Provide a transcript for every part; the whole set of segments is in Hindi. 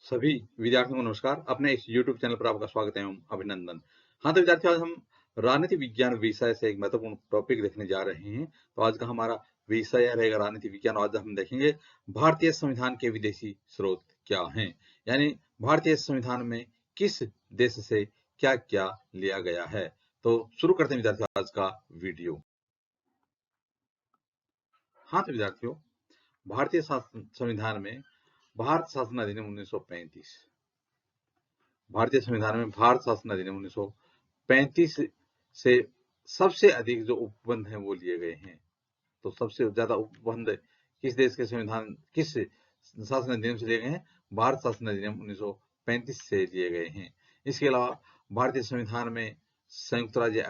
सभी विद्यार्थियों को नमस्कार। अपने इस YouTube चैनल पर आपका स्वागत है एवं अभिनंदन। हाँ, तो विद्यार्थियों आज हम राजनीति विज्ञान विषय से एक महत्वपूर्ण टॉपिक देखने जा रहे हैं। तो आज का हमारा विषय रहेगा राजनीति विज्ञान। आज हम देखेंगे भारतीय संविधान के विदेशी स्रोत क्या हैं, यानी भारतीय संविधान में किस देश से क्या-क्या लिया गया है। तो शुरू करते हैं विद्यार्थियों आज का वीडियो। हाँ, तो विद्यार्थियों भारतीय संविधान में भारत शासन अधिनियम 1935 भारतीय संविधान में भारत शासन अधिनियम 1935 से सबसे अधिक जो उपबंध हैं वो लिए गए हैं। तो सबसे ज्यादा उपबंध किस देश के संविधान किस शासन अधिनियम से लिए गए हैं? भारत शासन अधिनियम 1935 से लिए गए हैं। इसके अलावा भारतीय संविधान में संयुक्त राज्य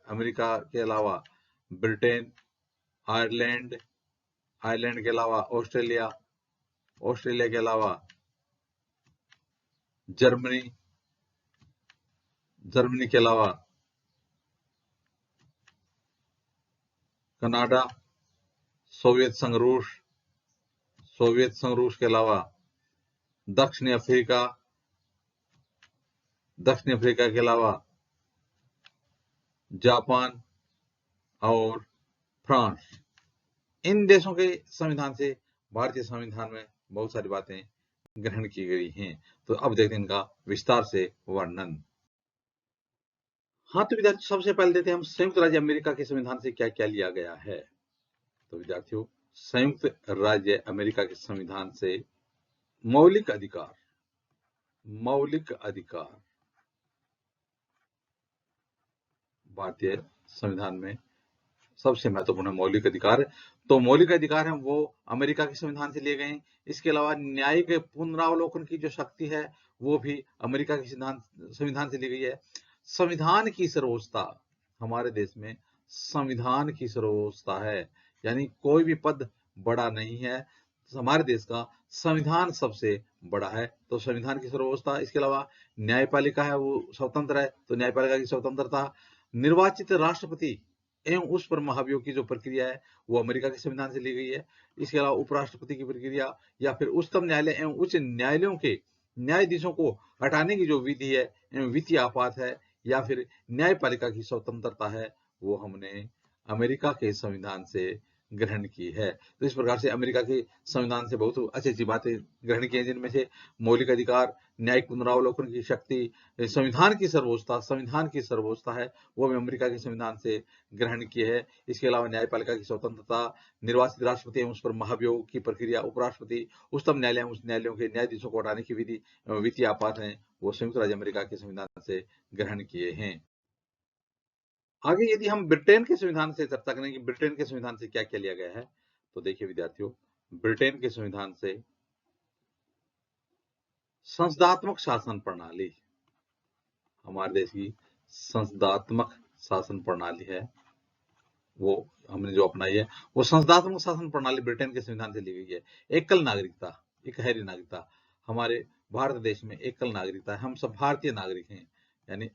अमेरिका के अलावा ब्रिटेन, आयरलैंड, आयरलैंड के अलावा ऑस्ट्रेलिया, ऑस्ट्रेलिया के अलावा जर्मनी, जर्मनी के अलावा कनाडा, सोवियत संघ रूस के अलावा दक्षिण अफ्रीका के अलावा जापान और फ्रांस। इन देशों के संविधान से भारतीय संविधान में बहुत सारी बातें ग्रहण की गई हैं। तो अब देखते हैं इनका विस्तार से वर्णन। हाँ, तो विद्यार्थियों सबसे पहले देते हैं हम संयुक्त राज्य अमेरिका के संविधान से क्या क्या लिया गया है। तो विद्यार्थियों संयुक्त राज्य अमेरिका के संविधान से मौलिक अधिकार भारतीय संविधान में सबसे महत्वपूर्ण मौलिक अधिकार। तो मौलिक अधिकार हैं वो अमेरिका के संविधान से लिए गए हैं। इसके अलावा न्यायिक पुनरावलोकन की जो शक्ति है वो भी अमेरिका के संविधान से ली गई है। संविधान की सर्वोच्चता, हमारे देश में संविधान की सर्वोच्चता है, यानी कोई भी पद बड़ा नहीं है, हमारे देश का संविधान सबसे बड़ा है। तो संविधान की सर्वोच्चता। इसके अलावा न्यायपालिका है वो स्वतंत्र है, तो न्यायपालिका की स्वतंत्रता। निर्वाचित राष्ट्रपति एवं उस पर महाभियोग की जो प्रक्रिया है वो अमेरिका के संविधान से ली गई है। इसके अलावा उपराष्ट्रपति की प्रक्रिया या फिर उच्चतम न्यायालय एवं उच्च न्यायालयों के न्यायाधीशों को हटाने की जो विधि है एवं वित्तीय आपात है या फिर न्यायपालिका की स्वतंत्रता है वो हमने अमेरिका के संविधान से ग्रहण की है। तो इस प्रकार से अमेरिका के संविधान से बहुत अच्छी अच्छी बातें ग्रहण की हैं, जिनमें से मौलिक अधिकार, न्यायिक पुनरावलोकन की शक्ति, संविधान की सर्वोच्चता है वो भी अमेरिका के संविधान से ग्रहण की है। इसके अलावा न्यायपालिका की स्वतंत्रता, निर्वाचित राष्ट्रपति एवं उस पर महाभियोग की प्रक्रिया, उपराष्ट्रपति, उच्चतम न्यायालय उस न्यायालयों के न्यायाधीशों को हटाने की विधि, वित्तीय आपात है वो संयुक्त राज्य अमेरिका के संविधान से ग्रहण किए हैं। आगे यदि हम ब्रिटेन के संविधान से चर्चा करें कि ब्रिटेन के संविधान से क्या क्या लिया गया है, तो देखिए विद्यार्थियों ब्रिटेन के संविधान से संसदात्मक शासन प्रणाली, हमारे देश की संसदात्मक शासन प्रणाली है वो हमने जो अपनाई है, वो संसदात्मक शासन प्रणाली ब्रिटेन के संविधान से ली गई है। एकल नागरिकता, इकहरी नागरिकता, हमारे भारत देश में एकल नागरिकता है, हम सब भारतीय नागरिक हैं, यानी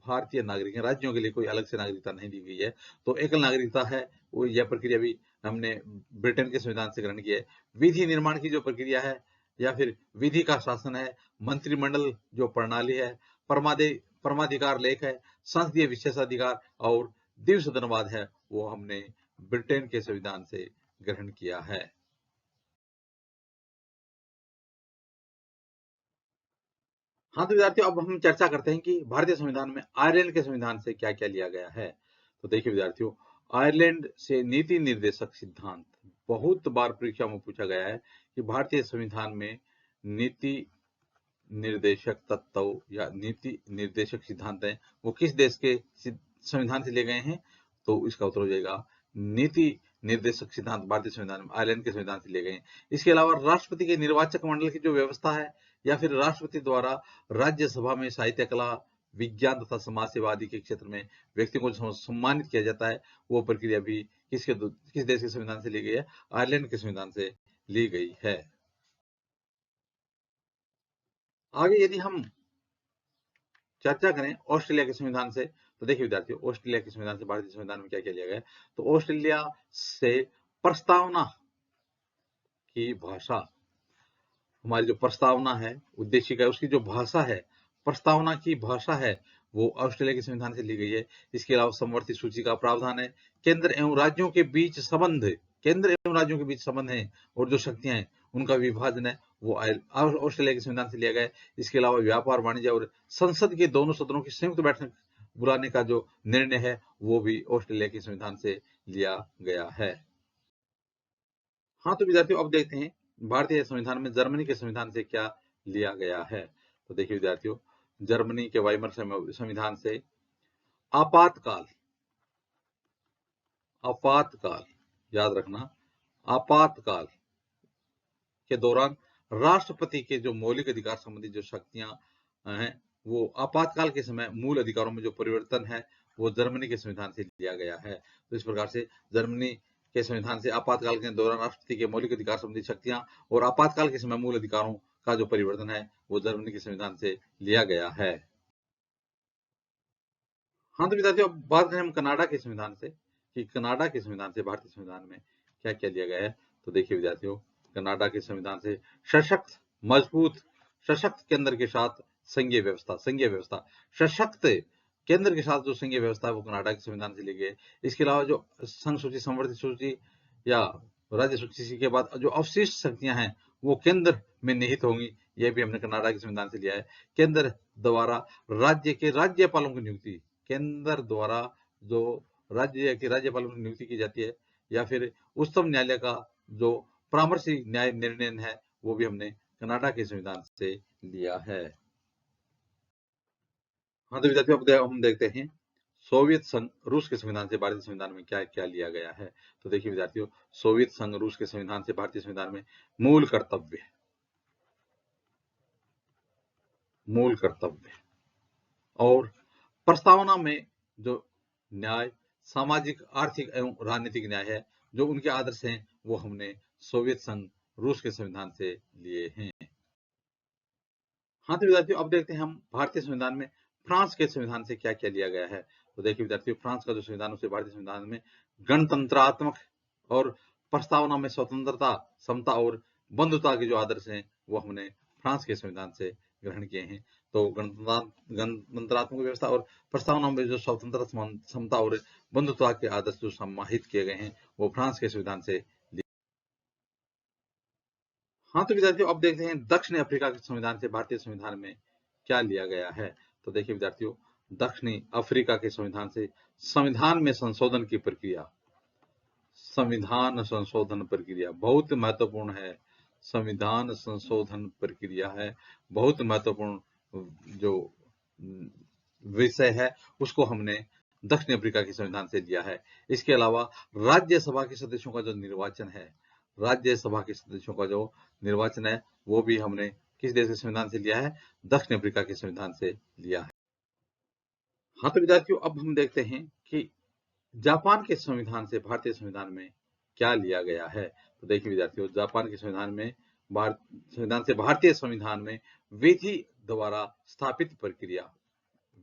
भारतीय नागरिक हैं, राज्यों के लिए कोई अलग से नागरिकता नहीं दी गई है। तो एकल नागरिकता है वो, यह प्रक्रिया भी हमने ब्रिटेन के संविधान से ग्रहण की है। विधि निर्माण की जो प्रक्रिया है या फिर विधि का शासन है, मंत्रिमंडल जो प्रणाली है, परमाधिकार लेख है, संसदीय विशेषाधिकार और द्विसदनवाद है वो हमने ब्रिटेन के संविधान से ग्रहण किया है। हाँ, तो विद्यार्थियों अब हम चर्चा करते हैं कि भारतीय संविधान में आयरलैंड के संविधान से क्या क्या लिया गया है। तो देखिए विद्यार्थियों आयरलैंड से नीति निर्देशक सिद्धांत बहुत बार परीक्षा में पूछा गया है कि भारतीय संविधान में नीति निर्देशक तत्व या नीति निर्देशक सिद्धांत है वो किस देश के संविधान से लिए गए हैं। तो इसका उत्तर हो जाएगा नीति निर्देशक सिद्धांत भारतीय संविधान में आयरलैंड के संविधान से लिए गए हैं। इसके अलावा राष्ट्रपति के निर्वाचक मंडल की जो व्यवस्था है या फिर राष्ट्रपति द्वारा राज्यसभा में साहित्य कला, विज्ञान तथा समाज सेवा आदि के क्षेत्र में व्यक्तियों को सम्मानित किया जाता है वो प्रक्रिया भी किस देश के संविधान से ली गई है? आयरलैंड के संविधान से ली गई है। आगे यदि हम चर्चा करें ऑस्ट्रेलिया के संविधान से, तो देखिए विद्यार्थियों ऑस्ट्रेलिया के संविधान से भारतीय संविधान में क्या क्या लिया गया है। तो ऑस्ट्रेलिया से प्रस्तावना की भाषा हमारी जो प्रस्तावना है, उद्देशिका है, उसकी जो भाषा है, प्रस्तावना की भाषा है, वो ऑस्ट्रेलिया के संविधान से ली गई है। इसके अलावा समवर्ती सूची का प्रावधान है। केंद्र एवं राज्यों के बीच संबंध, केंद्र एवं राज्यों के बीच संबंध है और जो शक्तियां हैं उनका विभाजन है वो ऑस्ट्रेलिया के संविधान से लिया गया है। इसके अलावा व्यापार, वाणिज्य और संसद के दोनों सदनों की संयुक्त बैठक बुलाने का जो निर्णय है वो भी ऑस्ट्रेलिया के संविधान से लिया गया है। हाँ, तो विद्यार्थियों अब देखते हैं भारतीय संविधान में जर्मनी के संविधान से क्या लिया गया है। तो देखिए विद्यार्थियों, जर्मनी के वाइमर संविधान से आपातकाल, आपातकाल याद रखना, आपातकाल के दौरान राष्ट्रपति के जो मौलिक अधिकार संबंधी जो शक्तियां हैं, वो आपातकाल के समय मूल अधिकारों में जो परिवर्तन है वो जर्मनी के संविधान से लिया गया है। तो इस प्रकार से जर्मनी के संविधान से आपातकाल के दौरान राष्ट्रपति के मौलिक अधिकार संबंधी शक्तियां और आपातकाल के समय मूल अधिकारों का जो परिवर्तन है वो जर्मनी के संविधान से लिया गया है। हाँ, तो विद्यार्थियों अब बात करें हम कनाडा के संविधान से कि कनाडा के संविधान से भारतीय संविधान में क्या क्या लिया गया है। तो देखिए विद्यार्थियों, कनाडा के संविधान से सशक्त, मजबूत, सशक्त केंद्र के साथ संघीय व्यवस्था, संघीय व्यवस्था, सशक्त केंद्र के साथ जो संघीय व्यवस्था है वो कनाडा के संविधान से ली गई है। इसके अलावा जो संघ सूची, संवर्धित सूची या राज्य सूची के बाद जो अवशिष्ट शक्तियां हैं वो केंद्र में निहित होंगी, यह भी हमने कनाडा के संविधान से लिया है। केंद्र द्वारा राज्य के राज्यपालों की नियुक्ति, केंद्र द्वारा जो राज्य के राज्यपालों की नियुक्ति की जाती है, या फिर उच्चतम न्यायालय का जो परामर्शी न्याय निर्णय है वो भी हमने कनाडा के संविधान से लिया है। हाँ, तो विद्यार्थियों अब हम देखते हैं सोवियत संघ रूस के संविधान से भारतीय संविधान में क्या क्या लिया गया है। तो देखिए विद्यार्थियों, सोवियत संघ रूस के संविधान से भारतीय संविधान में मूल कर्तव्य, मूल कर्तव्य और प्रस्तावना में जो न्याय, सामाजिक, आर्थिक एवं राजनीतिक न्याय है, जो उनके आदर्श हैं वो हमने सोवियत संघ रूस के संविधान से लिए हैं। हाँ, तो विद्यार्थियों अब देखते हैं हम भारतीय संविधान में फ्रांस के संविधान से क्या क्या लिया गया है। तो देखिए विद्यार्थियों, फ्रांस का जो संविधान है उसे भारतीय संविधान में गणतंत्रात्मक और प्रस्तावना में स्वतंत्रता, समता और बंधुता के जो आदर्श हैं वो हमने फ्रांस के संविधान से ग्रहण किए हैं। तो गणतंत्रात्मक व्यवस्था और प्रस्तावना में जो स्वतंत्रता, समता और बंधुता के आदर्श जो समाहित किए गए हैं वो फ्रांस के संविधान से। हाँ, तो विद्यार्थियों अब देखते हैं दक्षिण अफ्रीका के संविधान से भारतीय संविधान में क्या लिया गया है। तो देखिए विद्यार्थियों, दक्षिणी अफ्रीका के संविधान से संविधान में संशोधन की प्रक्रिया, संविधान संशोधन प्रक्रिया बहुत महत्वपूर्ण है। संविधान संशोधन प्रक्रिया है बहुत महत्वपूर्ण जो विषय है, उसको हमने दक्षिण अफ्रीका के संविधान से लिया है। इसके अलावा राज्यसभा के सदस्यों का जो निर्वाचन है, राज्यसभा के सदस्यों का जो निर्वाचन है वो भी हमने किस देश के संविधान से लिया है, दक्षिण अफ्रीका के संविधान से लिया है। हाँ, तो विद्यार्थियों अब हम देखते हैं कि जापान के संविधान से भारतीय संविधान में क्या लिया गया है। तो देखिए विद्यार्थियों, जापान के संविधान में संविधान से भारतीय संविधान में विधि द्वारा स्थापित प्रक्रिया,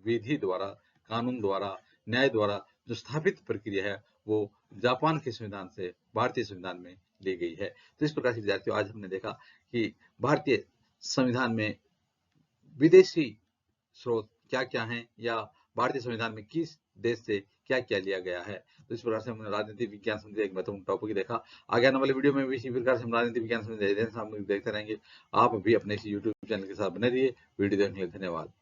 विधि द्वारा, कानून द्वारा, न्याय द्वारा जो स्थापित प्रक्रिया है वो जापान के संविधान से भारतीय संविधान में ली गई है। तो इस प्रकार से विद्यार्थियों आज हमने देखा कि भारतीय संविधान में विदेशी स्रोत क्या क्या हैं या भारतीय संविधान में किस देश से क्या क्या लिया गया है। तो इस प्रकार से हमने राजनीति विज्ञान संबंधी एक महत्वपूर्ण टॉपिक देखा। आगे आने वाले वीडियो में भी इसी प्रकार से हम राजनीति विज्ञान संबंधी देखते रहेंगे। आप भी अपने इसी यूट्यूब चैनल के साथ बने रहिए। वीडियो देखने के लिए धन्यवाद।